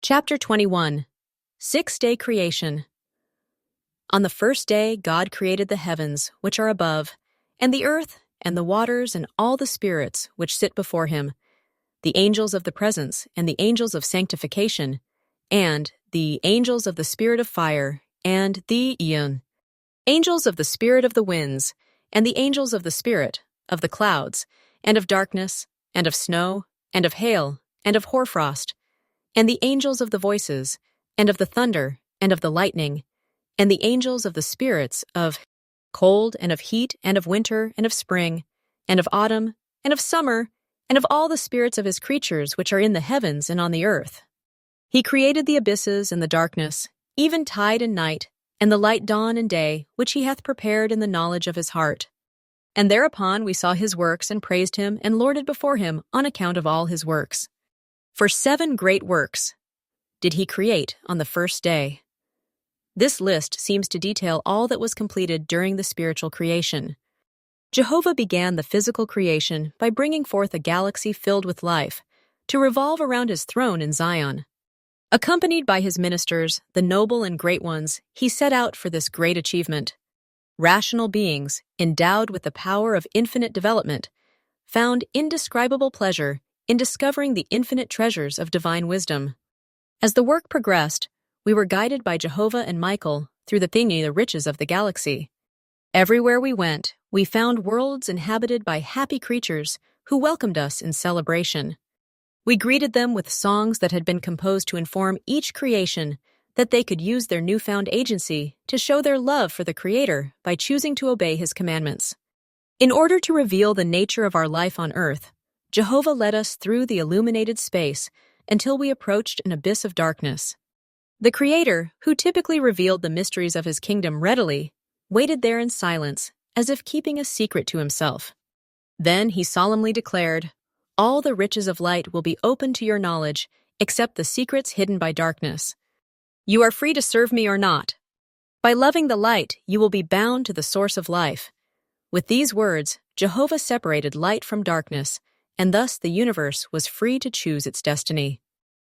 Chapter 21 Six-Day Creation. On the first day God created the heavens which are above, and the earth, and the waters, and all the spirits which sit before him, the angels of the presence, and the angels of sanctification, and the angels of the spirit of fire, and the Aeon, angels of the spirit of the winds, and the angels of the spirit of the clouds, and of darkness, and of snow, and of hail, and of hoarfrost, and the angels of the voices, and of the thunder, and of the lightning, and the angels of the spirits of cold, and of heat, and of winter, and of spring, and of autumn, and of summer, and of all the spirits of his creatures which are in the heavens and on the earth. He created the abysses and the darkness, even tide and night, and the light dawn and day, which he hath prepared in the knowledge of his heart. And thereupon we saw his works, and praised him, and lorded before him on account of all his works. For 7 great works did he create on the first day. This list seems to detail all that was completed during the spiritual creation. Jehovah began the physical creation by bringing forth a galaxy filled with life, to revolve around his throne in Zion. Accompanied by his ministers, the noble and great ones, he set out for this great achievement. Rational beings, endowed with the power of infinite development, found indescribable pleasure in discovering the infinite treasures of divine wisdom. As the work progressed, we were guided by Jehovah and Michael through the riches of the galaxy. Everywhere we went, we found worlds inhabited by happy creatures who welcomed us in celebration. We greeted them with songs that had been composed to inform each creation that they could use their newfound agency to show their love for the Creator by choosing to obey His commandments. In order to reveal the nature of our life on earth, Jehovah led us through the illuminated space until we approached an abyss of darkness. The Creator, who typically revealed the mysteries of His kingdom readily, waited there in silence, as if keeping a secret to Himself. Then He solemnly declared, "All the riches of light will be open to your knowledge, except the secrets hidden by darkness. You are free to serve me or not. By loving the light, you will be bound to the source of life." With these words, Jehovah separated light from darkness, and thus the universe was free to choose its destiny.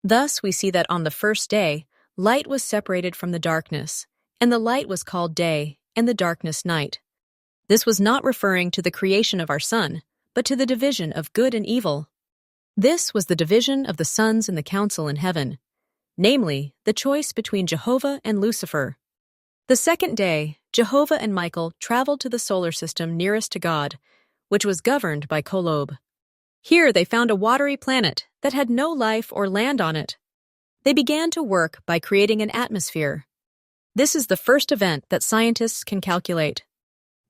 Thus we see that on the first day, light was separated from the darkness, and the light was called day, and the darkness night. This was not referring to the creation of our sun, but to the division of good and evil. This was the division of the sons in the council in heaven, namely, the choice between Jehovah and Lucifer. The second day, Jehovah and Michael traveled to the solar system nearest to God, which was governed by Kolob. Here they found a watery planet that had no life or land on it. They began to work by creating an atmosphere. This is the first event that scientists can calculate.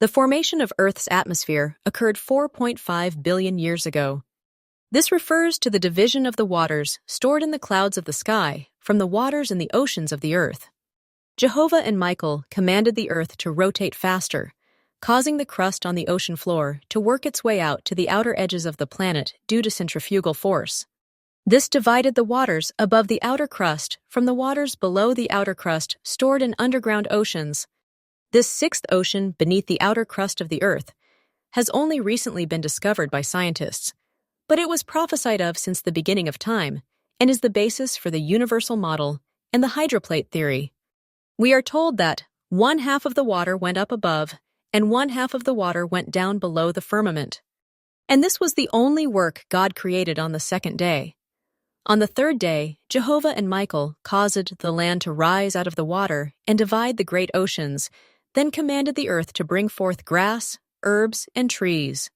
The formation of Earth's atmosphere occurred 4.5 billion years ago. This refers to the division of the waters stored in the clouds of the sky from the waters in the oceans of the earth. Jehovah and Michael commanded the earth to rotate faster, causing the crust on the ocean floor to work its way out to the outer edges of the planet due to centrifugal force. This divided the waters above the outer crust from the waters below the outer crust stored in underground oceans. This 6th ocean beneath the outer crust of the earth has only recently been discovered by scientists, but it was prophesied of since the beginning of time and is the basis for the universal model and the hydroplate theory. We are told that 1/2 of the water went up above and 1/2 of the water went down below the firmament. And this was the only work God created on the second day. On the third day, Jehovah and Michael caused the land to rise out of the water and divide the great oceans, then commanded the earth to bring forth grass, herbs, and trees.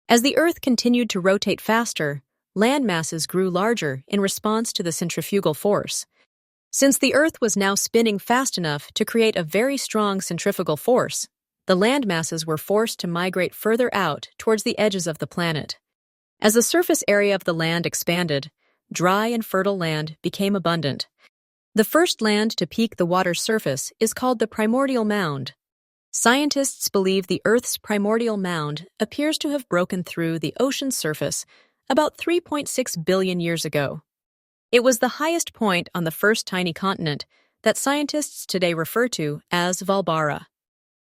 As the earth continued to rotate faster, land masses grew larger in response to the centrifugal force. Since the earth was now spinning fast enough to create a very strong centrifugal force, the land masses were forced to migrate further out towards the edges of the planet. As the surface area of the land expanded, dry and fertile land became abundant. The first land to peak the water's surface is called the primordial mound. Scientists believe the Earth's primordial mound appears to have broken through the ocean's surface about 3.6 billion years ago. It was the highest point on the first tiny continent that scientists today refer to as Valbara.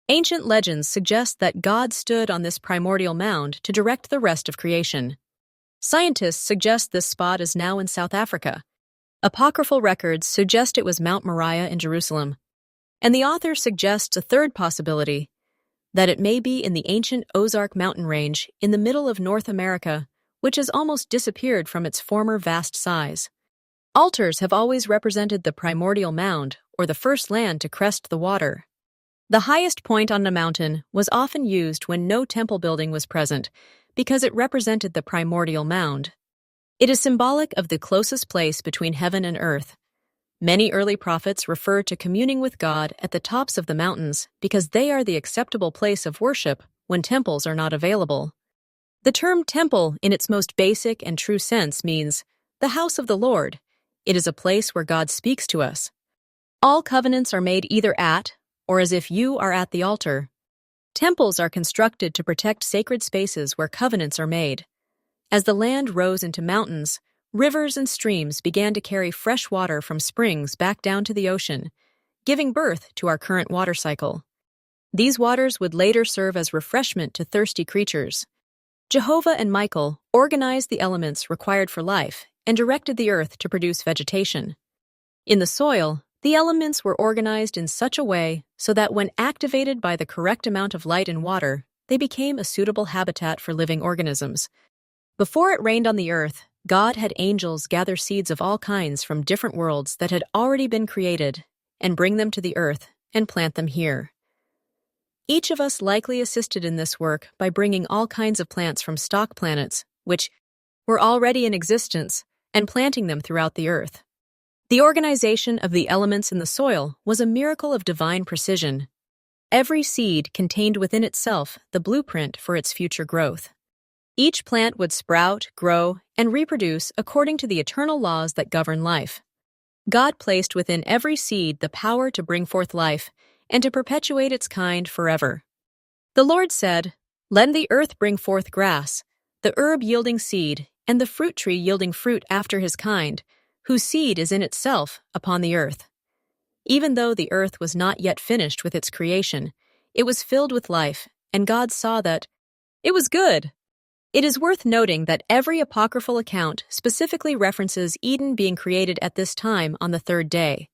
Ancient legends suggest that God stood on this primordial mound to direct the rest of creation. Scientists suggest this spot is now in South Africa. Apocryphal records suggest it was Mount Moriah in Jerusalem, and the author suggests a third possibility, that it may be in the ancient Ozark mountain range in the middle of North America, which has almost disappeared from its former vast size. Altars have always represented the primordial mound, or the first land to crest the water. The highest point on the mountain was often used when no temple building was present, because it represented the primordial mound. It is symbolic of the closest place between heaven and earth. Many early prophets referred to communing with God at the tops of the mountains because they are the acceptable place of worship when temples are not available. The term temple, in its most basic and true sense, means the house of the Lord. It is a place where God speaks to us. All covenants are made either at or as if you are at the altar. Temples are constructed to protect sacred spaces where covenants are made. As the land rose into mountains, rivers and streams began to carry fresh water from springs back down to the ocean, giving birth to our current water cycle. These waters would later serve as refreshment to thirsty creatures. Jehovah and Michael organized the elements required for life and directed the earth to produce vegetation. In the soil, the elements were organized in such a way so that when activated by the correct amount of light and water, they became a suitable habitat for living organisms. Before it rained on the earth, God had angels gather seeds of all kinds from different worlds that had already been created and bring them to the earth and plant them here. Each of us likely assisted in this work by bringing all kinds of plants from stock planets, which were already in existence, and planting them throughout the earth. The organization of the elements in the soil was a miracle of divine precision. Every seed contained within itself the blueprint for its future growth. Each plant would sprout, grow, and reproduce according to the eternal laws that govern life. God placed within every seed the power to bring forth life and to perpetuate its kind forever. The Lord said, "Let the earth bring forth grass, the herb yielding seed, and the fruit tree yielding fruit after his kind, whose seed is in itself upon the earth." Even though the earth was not yet finished with its creation, it was filled with life, and God saw that it was good. It is worth noting that every apocryphal account specifically references Eden being created at this time on the third day.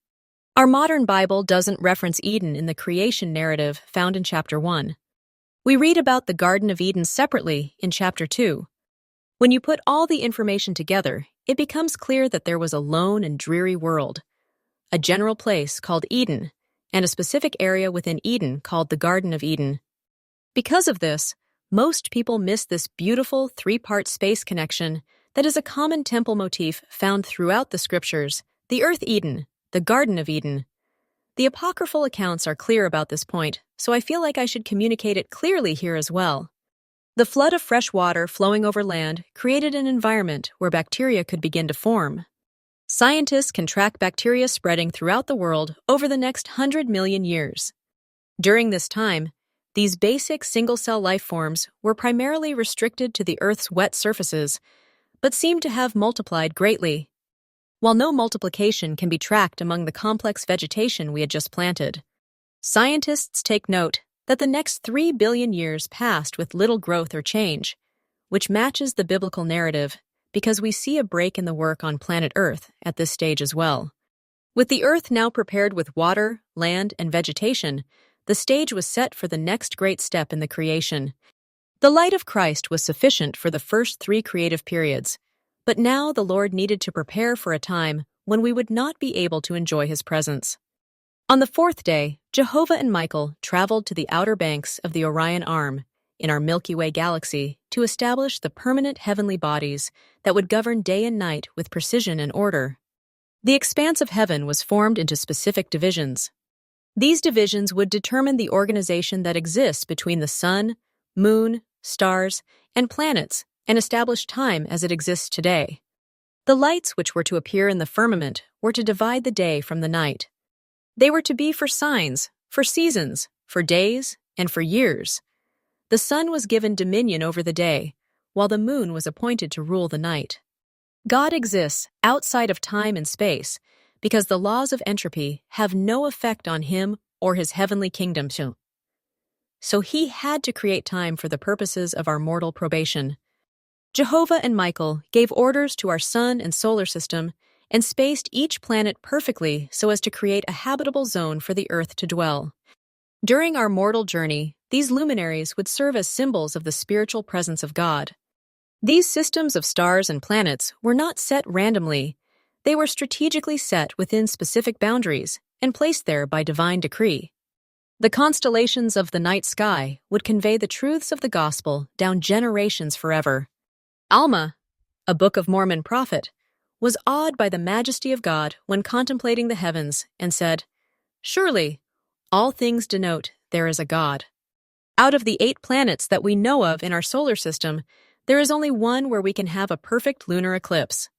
Our modern Bible doesn't reference Eden in the creation narrative found in chapter 1. We read about the Garden of Eden separately in chapter 2. When you put all the information together, it becomes clear that there was a lone and dreary world, a general place called Eden, and a specific area within Eden called the Garden of Eden. Because of this, most people miss this beautiful three-part space connection that is a common temple motif found throughout the scriptures: the Earth Eden, the Garden of Eden. The apocryphal accounts are clear about this point, so I feel like I should communicate it clearly here as well. The flood of fresh water flowing over land created an environment where bacteria could begin to form. Scientists can track bacteria spreading throughout the world over the next 100 million years. During this time, these basic single-cell life forms were primarily restricted to the Earth's wet surfaces, but seem to have multiplied greatly. While no multiplication can be tracked among the complex vegetation we had just planted, scientists take note that the next 3 billion years passed with little growth or change, which matches the biblical narrative because we see a break in the work on planet Earth at this stage as well. With the Earth now prepared with water, land, and vegetation, the stage was set for the next great step in the creation. The light of Christ was sufficient for the first 3 creative periods, but now the Lord needed to prepare for a time when we would not be able to enjoy his presence. On the 4th day, Jehovah and Michael traveled to the outer banks of the Orion Arm in our Milky Way galaxy to establish the permanent heavenly bodies that would govern day and night with precision and order. The expanse of heaven was formed into specific divisions. These divisions would determine the organization that exists between the sun, moon, stars, and planets and establish time as it exists today. The lights which were to appear in the firmament were to divide the day from the night. They were to be for signs, for seasons, for days, and for years. The sun was given dominion over the day, while the moon was appointed to rule the night. God exists outside of time and space because the laws of entropy have no effect on him or his heavenly kingdom. So he had to create time for the purposes of our mortal probation. Jehovah and Michael gave orders to our sun and solar system and spaced each planet perfectly so as to create a habitable zone for the Earth to dwell. During our mortal journey, these luminaries would serve as symbols of the spiritual presence of God. These systems of stars and planets were not set randomly. They were strategically set within specific boundaries and placed there by divine decree. The constellations of the night sky would convey the truths of the gospel down generations forever. Alma, a Book of Mormon prophet, was awed by the majesty of God when contemplating the heavens and said, "Surely, all things denote there is a God." Out of the 8 planets that we know of in our solar system, there is only one where we can have a perfect lunar eclipse.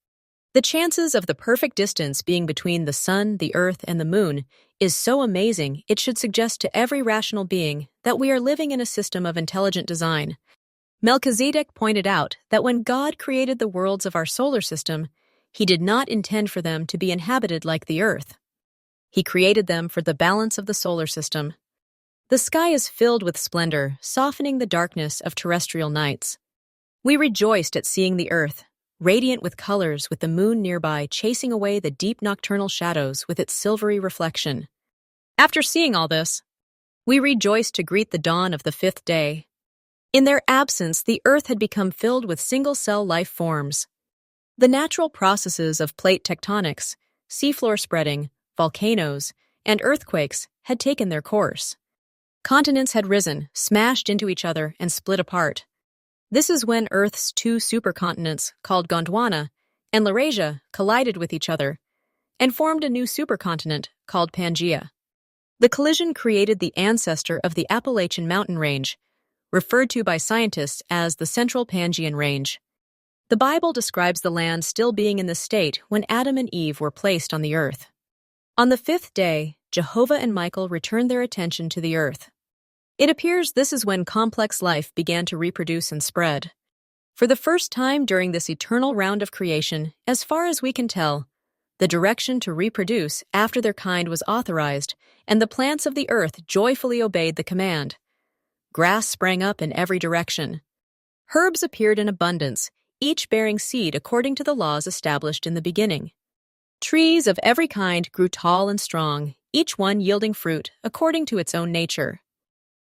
The chances of the perfect distance being between the Sun, the Earth, and the Moon is so amazing it should suggest to every rational being that we are living in a system of intelligent design. Melchizedek pointed out that when God created the worlds of our solar system, He did not intend for them to be inhabited like the Earth. He created them for the balance of the solar system. The sky is filled with splendor, softening the darkness of terrestrial nights. We rejoiced at seeing the Earth, radiant with colors, with the moon nearby chasing away the deep nocturnal shadows with its silvery reflection. After seeing all this, we rejoiced to greet the dawn of the 5th day. In their absence, the Earth had become filled with single-cell life forms. The natural processes of plate tectonics, seafloor spreading, volcanoes, and earthquakes had taken their course. Continents had risen, smashed into each other, and split apart. This is when Earth's 2 supercontinents, called Gondwana and Laurasia, collided with each other and formed a new supercontinent called Pangaea. The collision created the ancestor of the Appalachian mountain range, referred to by scientists as the Central Pangean Range. The Bible describes the land still being in this state when Adam and Eve were placed on the earth. On the 5th day, Jehovah and Michael returned their attention to the earth. It appears this is when complex life began to reproduce and spread. For the first time during this eternal round of creation, as far as we can tell, the direction to reproduce after their kind was authorized, and the plants of the earth joyfully obeyed the command. Grass sprang up in every direction. Herbs appeared in abundance, each bearing seed according to the laws established in the beginning. Trees of every kind grew tall and strong, each one yielding fruit according to its own nature.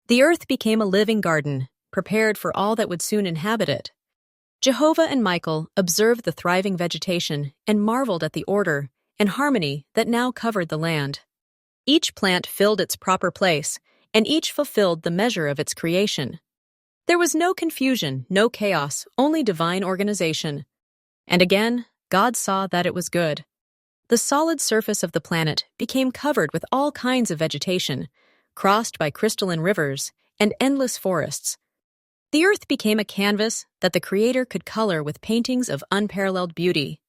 The earth became a living garden, prepared for all that would soon inhabit it. Jehovah and Michael observed the thriving vegetation and marveled at the order and harmony that now covered the land. Each plant filled its proper place, and each fulfilled the measure of its creation. There was no confusion, no chaos, only divine organization. And again, God saw that it was good. The solid surface of the planet became covered with all kinds of vegetation, crossed by crystalline rivers and endless forests. The earth became a canvas that the Creator could color with paintings of unparalleled beauty.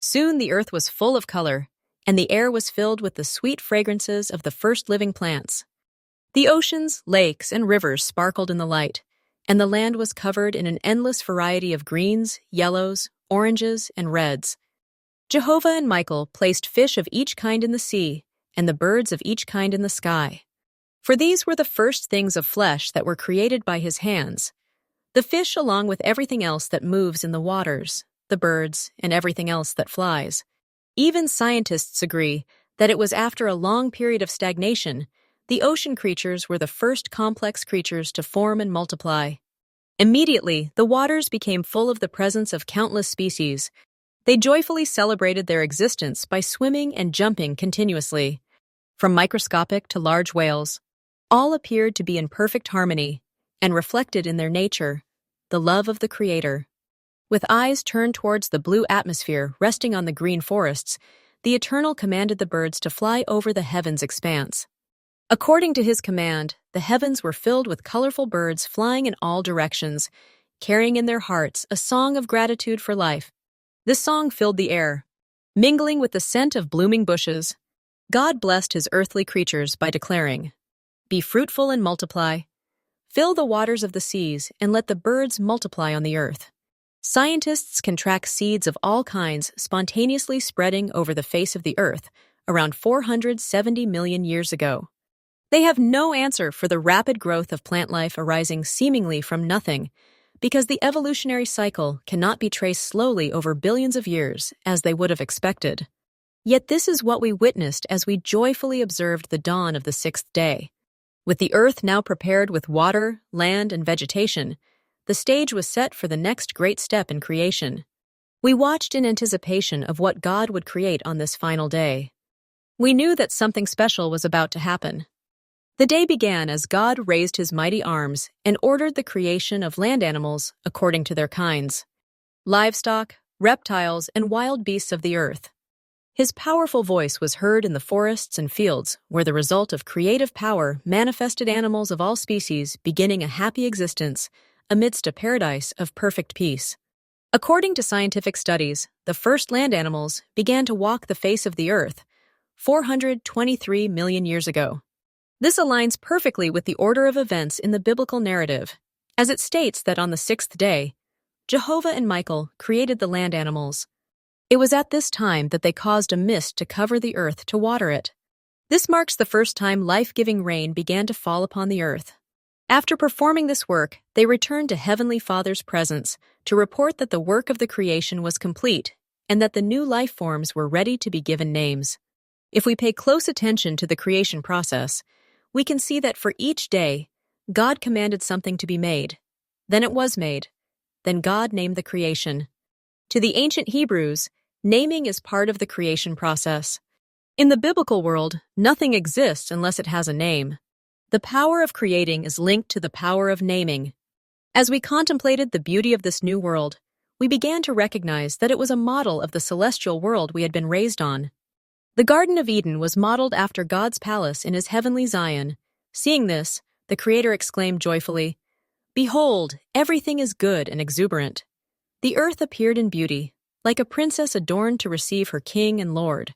Soon the earth was full of color, and the air was filled with the sweet fragrances of the first living plants. The oceans, lakes, and rivers sparkled in the light, and the land was covered in an endless variety of greens, yellows, oranges, and reds. Jehovah and Michael placed fish of each kind in the sea, and the birds of each kind in the sky. For these were the first things of flesh that were created by His hands. The fish along with everything else that moves in the waters, the birds, and everything else that flies. Even scientists agree that it was after a long period of stagnation, the ocean creatures were the first complex creatures to form and multiply. Immediately, the waters became full of the presence of countless species. They joyfully celebrated their existence by swimming and jumping continuously. From microscopic to large whales, all appeared to be in perfect harmony and reflected in their nature the love of the Creator. With eyes turned towards the blue atmosphere resting on the green forests, the Eternal commanded the birds to fly over the heavens' expanse. According to His command, the heavens were filled with colorful birds flying in all directions, carrying in their hearts a song of gratitude for life. This song filled the air, mingling with the scent of blooming bushes. God blessed His earthly creatures by declaring, "Be fruitful and multiply. Fill the waters of the seas and let the birds multiply on the earth." Scientists can track seeds of all kinds spontaneously spreading over the face of the earth around 470 million years ago. They have no answer for the rapid growth of plant life arising seemingly from nothing, because the evolutionary cycle cannot be traced slowly over billions of years as they would have expected. Yet this is what we witnessed as we joyfully observed the dawn of the sixth day. With the earth now prepared with water, land, and vegetation, the stage was set for the next great step in creation. We watched in anticipation of what God would create on this final day. We knew that something special was about to happen. The day began as God raised his mighty arms and ordered the creation of land animals according to their kinds, livestock, reptiles, and wild beasts of the earth. His powerful voice was heard in the forests and fields, where the result of creative power manifested animals of all species beginning a happy existence amidst a paradise of perfect peace. According to scientific studies, the first land animals began to walk the face of the earth 423 million years ago. This aligns perfectly with the order of events in the biblical narrative, as it states that on the sixth day, Jehovah and Michael created the land animals. It was at this time that they caused a mist to cover the earth to water it. This marks the first time life-giving rain began to fall upon the earth. After performing this work, they returned to Heavenly Father's presence to report that the work of the creation was complete and that the new life forms were ready to be given names. If we pay close attention to the creation process, we can see that for each day, God commanded something to be made. Then it was made. Then God named the creation. To the ancient Hebrews, naming is part of the creation process. In the biblical world, nothing exists unless it has a name. The power of creating is linked to the power of naming. As we contemplated the beauty of this new world, we began to recognize that it was a model of the celestial world we had been raised on. The Garden of Eden was modeled after God's palace in his heavenly Zion. Seeing this, the Creator exclaimed joyfully, "Behold, everything is good and exuberant." The earth appeared in beauty, like a princess adorned to receive her king and lord.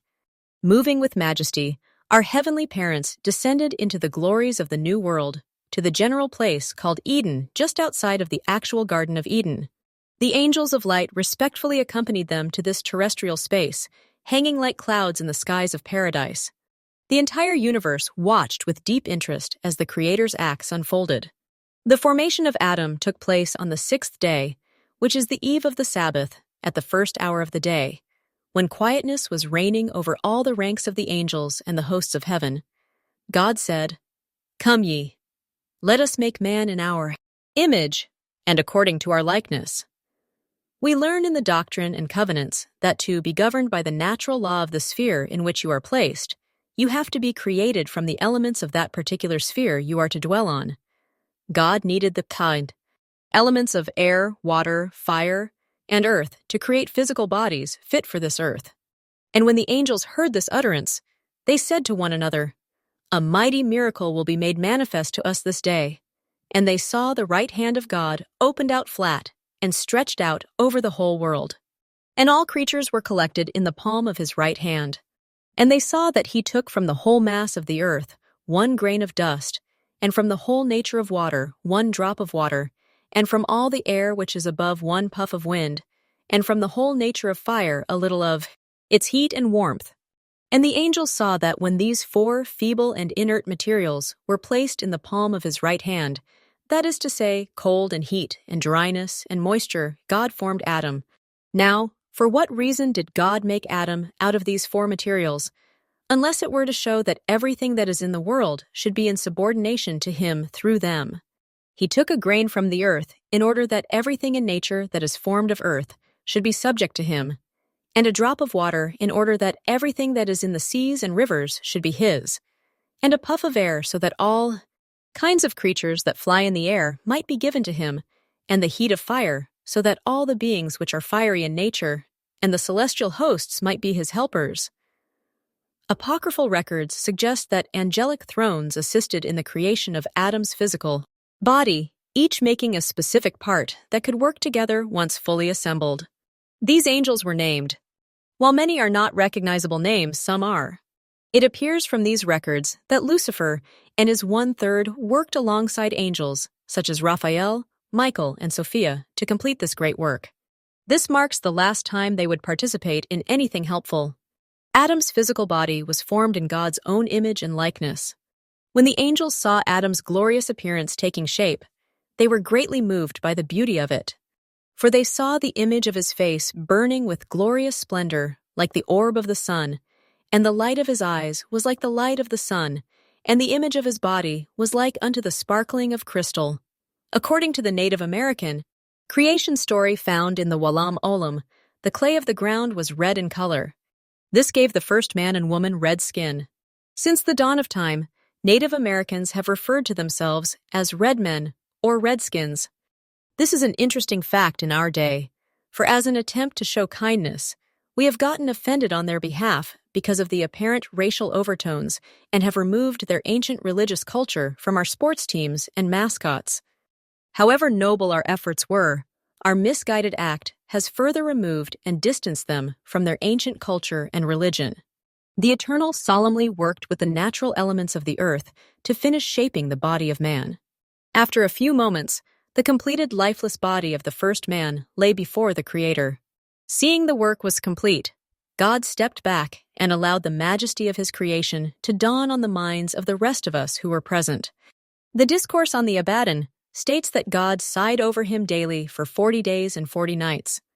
Moving with majesty, our heavenly parents descended into the glories of the new world, to the general place called Eden just outside of the actual Garden of Eden. The angels of light respectfully accompanied them to this terrestrial space, hanging like clouds in the skies of paradise. The entire universe watched with deep interest as the Creator's acts unfolded. The formation of Adam took place on the sixth day, which is the eve of the Sabbath, at the first hour of the day, when quietness was reigning over all the ranks of the angels and the hosts of heaven. God said, "Come ye, let us make man in our image, and according to our likeness." We learn in the Doctrine and Covenants that to be governed by the natural law of the sphere in which you are placed, you have to be created from the elements of that particular sphere you are to dwell on. God needed the elements of air, water, fire, and earth to create physical bodies fit for this earth. And when the angels heard this utterance, they said to one another, "A mighty miracle will be made manifest to us this day." And they saw the right hand of God opened out flat and stretched out over the whole world. And all creatures were collected in the palm of his right hand. And they saw that he took from the whole mass of the earth 1 grain of dust, and from the whole nature of water 1 drop of water, and from all the air which is above 1 puff of wind, and from the whole nature of fire a little of its heat and warmth. And the angels saw that when these 4 feeble and inert materials were placed in the palm of his right hand, that is to say, cold and heat and dryness and moisture, God formed Adam. Now, for what reason did God make Adam out of these 4 materials, unless it were to show that everything that is in the world should be in subordination to him through them? He took a grain from the earth in order that everything in nature that is formed of earth should be subject to him, and a drop of water in order that everything that is in the seas and rivers should be his, and a puff of air so that all kinds of creatures that fly in the air might be given to him, and the heat of fire so that all the beings which are fiery in nature and the celestial hosts might be his helpers. Apocryphal records suggest that angelic thrones assisted in the creation of Adam's physical body, each making a specific part that could work together once fully assembled. These angels were named. While many are not recognizable names, some are. It appears from these records that Lucifer and his 1/3 worked alongside angels such as Raphael, Michael, and Sophia to complete this great work. This marks the last time they would participate in anything helpful. Adam's physical body was formed in God's own image and likeness. When the angels saw Adam's glorious appearance taking shape, they were greatly moved by the beauty of it. For they saw the image of his face burning with glorious splendor like the orb of the sun, And the light of his eyes was like the light of the sun, and the image of his body was like unto the sparkling of crystal. According to the Native American creation story found in the Walam Olam, the clay of the ground was red in color. This gave the first man and woman red skin. Since the dawn of time, Native Americans have referred to themselves as red men or redskins. This is an interesting fact in our day, for as an attempt to show kindness, we have gotten offended on their behalf because of the apparent racial overtones and have removed their ancient religious culture from our sports teams and mascots. However noble our efforts were, our misguided act has further removed and distanced them from their ancient culture and religion. The Eternal solemnly worked with the natural elements of the earth to finish shaping the body of man. After a few moments, the completed lifeless body of the first man lay before the Creator. Seeing the work was complete, God stepped back and allowed the majesty of his creation to dawn on the minds of the rest of us who were present. The Discourse on the Abaddon states that God sighed over him daily for 40 days and 40 nights.